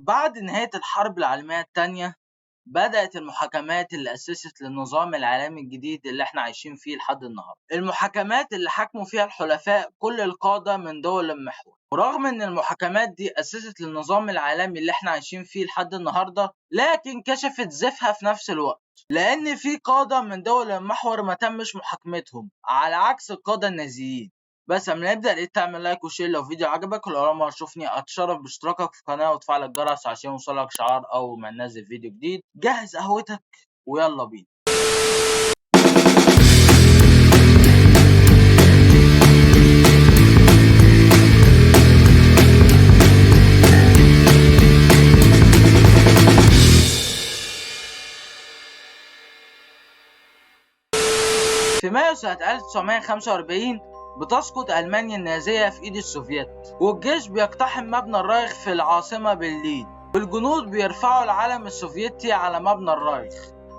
بعد نهاية الحرب العالمية التانية بدأت المحاكمات اللي أسست للنظام العالمي الجديد اللي احنا عايشين فيه لحد النهاردة. المحاكمات اللي حكموا فيها الحلفاء كل القادة من دول المحور. ورغم ان المحاكمات دي أسست للنظام العالمي اللي احنا عايشين فيه لحد النهاردة، لكن كشفت زفها في نفس الوقت، لأن في قادة من دول المحور ما تمش محاكمتهم على عكس القادة النازيين. بس قبل ما نبدأ لقيت تعمل لايك وشير لو فيديو عجبك، ولو أول مرة تشوفني أتشرف باشتراكك في القناة وتفعل الجرس عشان يوصلك شعار أول ما ننزل فيديو جديد. جهز قهوتك ويلا بينا. في مايو سنة 1945 بتسقط ألمانيا النازية في إيد السوفييت، والجيش بيقتحم مبنى الرايخ في العاصمة برلين، والجنود بيرفعوا العلم السوفيتي على مبنى الرايخ.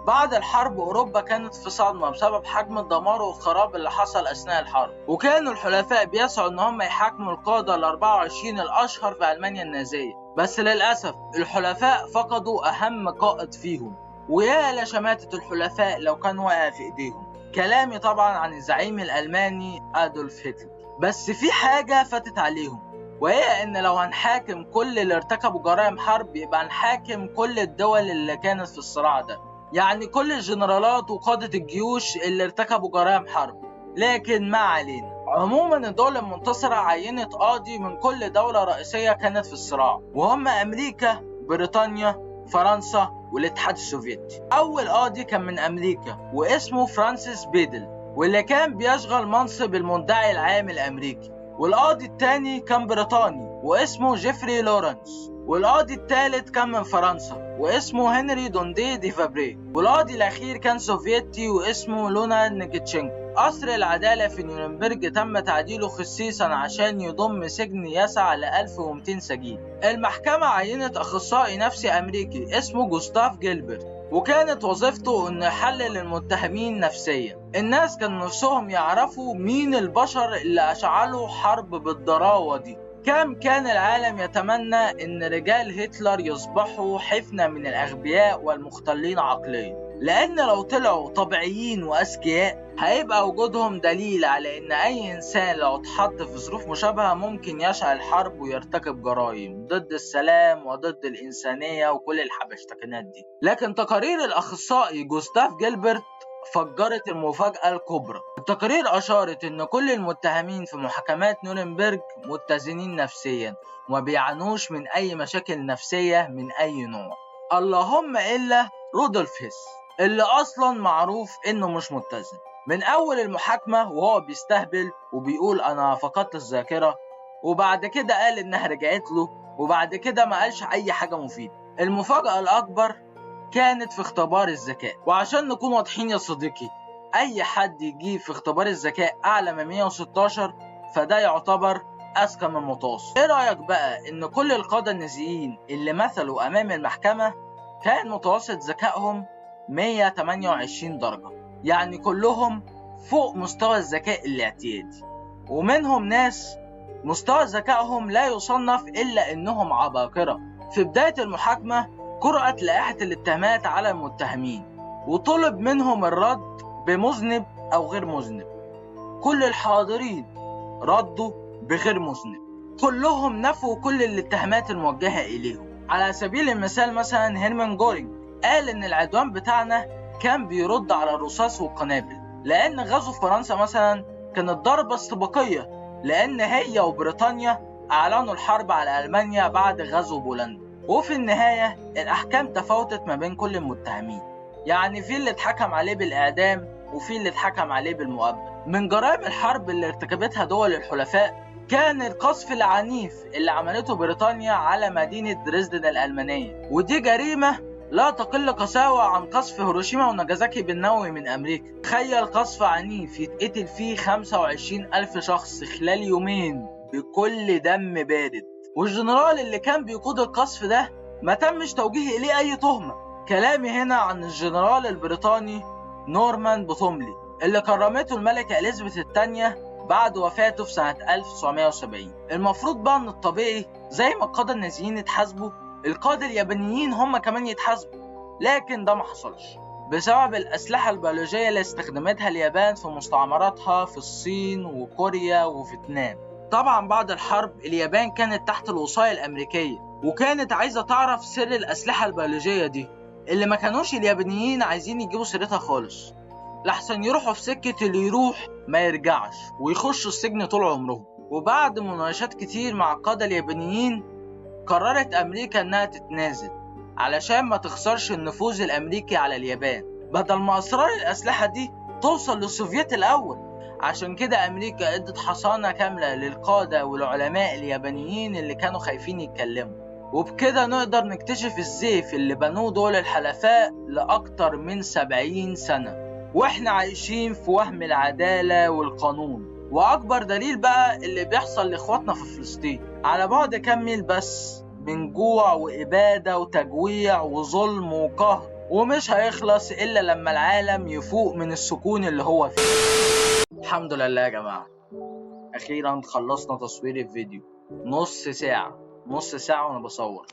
بعد الحرب أوروبا كانت في صدمة بسبب حجم الدمار والخراب اللي حصل أثناء الحرب، وكانوا الحلفاء بيسعوا إن هم يحاكموا القادة ال 24 الأشهر في ألمانيا النازية، بس للأسف الحلفاء فقدوا أهم قائد فيهم، ويا لشماتة الحلفاء لو كان وقع في إيديهم. كلامي طبعا عن الزعيم الألماني أدولف هتلر. بس في حاجة فاتت عليهم، وهي إن لو هنحاكم كل اللي ارتكبوا جرائم حرب يبقى هنحاكم كل الدول اللي كانت في الصراع ده، يعني كل الجنرالات وقادة الجيوش اللي ارتكبوا جرائم حرب. لكن ما علينا. عموما الدول المنتصرة عينت قاضي من كل دولة رئيسية كانت في الصراع، وهم أمريكا، بريطانيا، فرنسا والاتحاد السوفيتي. أول قاضي كان من أمريكا واسمه فرانسيس بيدل، واللي كان بيشغل منصب المدعي العام الأمريكي. والقاضي الثاني كان بريطاني واسمه جيفري لورنس. والقاضي الثالث كان من فرنسا واسمه هنري دوندي دي فابري. والقاضي الأخير كان سوفيتي واسمه لونارد نيكيتشينكو. قصر العدالة في نيورنبرج تم تعديله خصيصا عشان يضم سجن يسع ل 1200 سجين. المحكمة عينت أخصائي نفسي أمريكي اسمه جوستاف جيلبرت، وكانت وظيفته إنه يحلل المتهمين نفسيا. الناس كانوا نفسهم يعرفوا مين البشر اللي أشعلوا حرب بالضراوة دي. كان العالم يتمنى إن رجال هتلر يصبحوا حفنة من الأغبياء والمختلين عقليا، لأن لو طلعوا طبيعيين وأذكياء هيبقى وجودهم دليل على إن أي إنسان لو اتحط في ظروف مشابهة ممكن يشعل الحرب ويرتكب جرائم ضد السلام وضد الإنسانية وكل الحبشتكنات دي. لكن تقارير الأخصائي جوستاف جيلبرت فجرت المفاجأة الكبرى. التقارير أشارت إن كل المتهمين في محاكمات نورنبرج متزنين نفسيا وما بيعانوش من أي مشاكل نفسية من أي نوع، اللهم إلا رودولف هيس اللي أصلا معروف إنه مش متزن. من أول المحاكمة وهو بيستهبل وبيقول أنا فقدت الذاكرة، وبعد كده قال إنها رجعت له، وبعد كده ما قالش أي حاجة مفيدة. المفاجأة الأكبر كانت في اختبار الذكاء، وعشان نكون واضحين يا صديقي، أي حد يجيب في اختبار الذكاء أعلى من 116 فده يعتبر أذكى من المتوسط. إيه رأيك بقى إن كل القادة النازيين اللي مثلوا أمام المحكمة كان متوسط ذكائهم 128 درجة، يعني كلهم فوق مستوى الذكاء الاعتيادي، ومنهم ناس مستوى ذكائهم لا يصنف إلا إنهم عباقرة. في بداية المحاكمة قرأت لائحة الاتهامات على المتهمين وطلب منهم الرد بمذنب أو غير مذنب. كل الحاضرين ردوا بغير مذنب، كلهم نفوا كل الاتهامات الموجهة إليهم. على سبيل المثال مثلا هيرمان جورينج قال إن العدوان بتاعنا كان بيرد على الرصاص والقنابل، لأن غزو فرنسا مثلا كانت ضربة استباقية، لأن هي وبريطانيا أعلنوا الحرب على ألمانيا بعد غزو بولندا. وفي النهاية الأحكام تفاوتت ما بين كل المتهمين، يعني في اللي اتحكم عليه بالإعدام وفي اللي اتحكم عليه بالمؤبد. من جرائم الحرب اللي ارتكبتها دول الحلفاء كان القصف العنيف اللي عملته بريطانيا على مدينة دريسدن الألمانية، ودي جريمة لا تقل قساوة عن قصف هيروشيما وناجازاكي بالنووي من أمريكا. تخيل قصف عنيف يتقتل فيه 25,000 شخص خلال يومين بكل دم بارد، والجنرال اللي كان بيقود القصف ده ما تمش توجيه إليه أي تهمة. كلامي هنا عن الجنرال البريطاني نورمان بوثوملي اللي كرمته الملكة إليزابيث الثانية بعد وفاته في سنة 1970. المفروض بقى ان الطبيعي زي ما القادة النازيين اتحاسبوا القادة اليابانيين هم كمان يتحاسبوا، لكن ده ما حصلش بسبب الأسلحة البيولوجية اللي استخدمتها اليابان في مستعمراتها في الصين وكوريا وفيتنام. طبعا بعد الحرب اليابان كانت تحت الوصاية الأمريكية، وكانت عايزة تعرف سر الأسلحة البيولوجية دي اللي ما كانوش اليابانيين عايزين يجيبوا سيرتها خالص، لحسن يروحوا في سكة اللي يروح ما يرجعش ويخشوا السجن طول عمرهم. وبعد مناقشات كتير مع القادة اليابانيين قررت أمريكا إنها تتنازل علشان ما تخسرش النفوذ الأمريكي على اليابان، بدل ما أسرار الأسلحة دي توصل للسوفييت الأول. عشان كده أمريكا ادت حصانة كاملة للقادة والعلماء اليابانيين اللي كانوا خايفين يتكلموا. وبكده نقدر نكتشف الزيف اللي بنوه دول الحلفاء لأكتر من 70 سنة، وإحنا عايشين في وهم العدالة والقانون. وأكبر دليل بقى اللي بيحصل لإخواتنا في فلسطين على بعد كام ميل بس من جوع وإبادة وتجويع وظلم وقهر، ومش هيخلص إلا لما العالم يفوق من السكون اللي هو فيه. الحمد لله يا جماعة، أخيرا خلصنا تصوير الفيديو. نص ساعة وأنا بصور.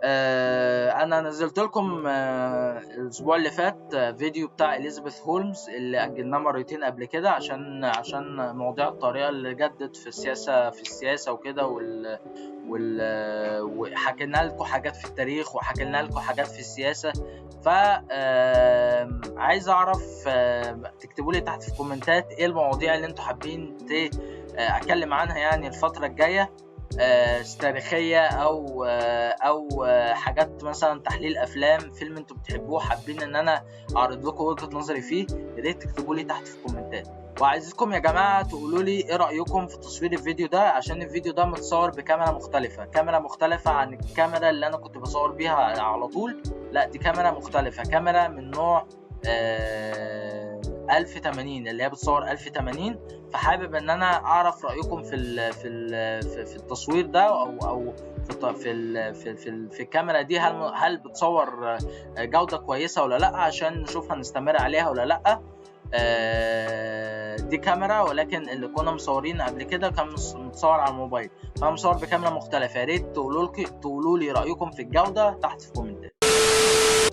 أنا نزلت لكم الأسبوع اللي فات فيديو بتاع إليزابيث هولمز اللي أجلناه مرتين قبل كده عشان مواضيع الطريقة اللي جدت في السياسة وكده، وحكينا لكم حاجات في التاريخ وحكينا لكم حاجات في السياسة. عايز أعرف تكتبوا لي تحت في الكومنتات إيه المواضيع اللي أنتوا حابين أتكلم عنها يعني الفترة الجاية، تاريخية أو حاجات مثلا تحليل أفلام، فيلم أنتوا بتحبوه حابين إن أنا أعرض لكم وجهة نظري فيه، يا ريت تكتبوا لي تحت في الكومنتات. وعايزكم يا جماعة تقولوا لي إيه رأيكم في تصوير الفيديو ده، عشان الفيديو ده متصور بكاميرا مختلفة عن الكاميرا اللي أنا كنت بصور بيها على طول. لا، دي كاميرا مختلفة، كاميرا من نوع 1080 اللي هي بتصور 1080. فحابب ان انا اعرف رايكم في التصوير ده او في الكاميرا دي، هل بتصور جوده كويسه ولا لا، عشان نشوف هنستمر عليها ولا لا. دي كاميرا، ولكن اللي كنا مصورين قبل كده كان متصور على الموبايل، فانا مصور بكاميرا مختلفه. يا ريت تقولوا لي رايكم في الجوده تحت في الكومنتات.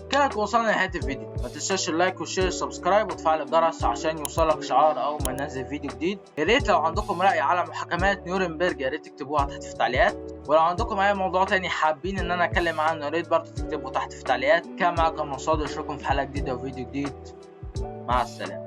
كده وصلنا لنهاية الفيديو، ما تنساش اللايك والشير والسبسكرايب وتفعل الجرس عشان يوصلك شعار اول ما ننزل فيديو جديد. يا ريت لو عندكم رأي على محاكمات نيورنبرج يا ريت تكتبوها تحت في التعليقات، ولو عندكم اي موضوع تاني حابين ان انا اتكلم عنه يا ريت برضه تكتبوه تحت في التعليقات. كان معاكم مصادر، اشوفكم في حلقة جديدة وفيديو جديد. مع السلامة.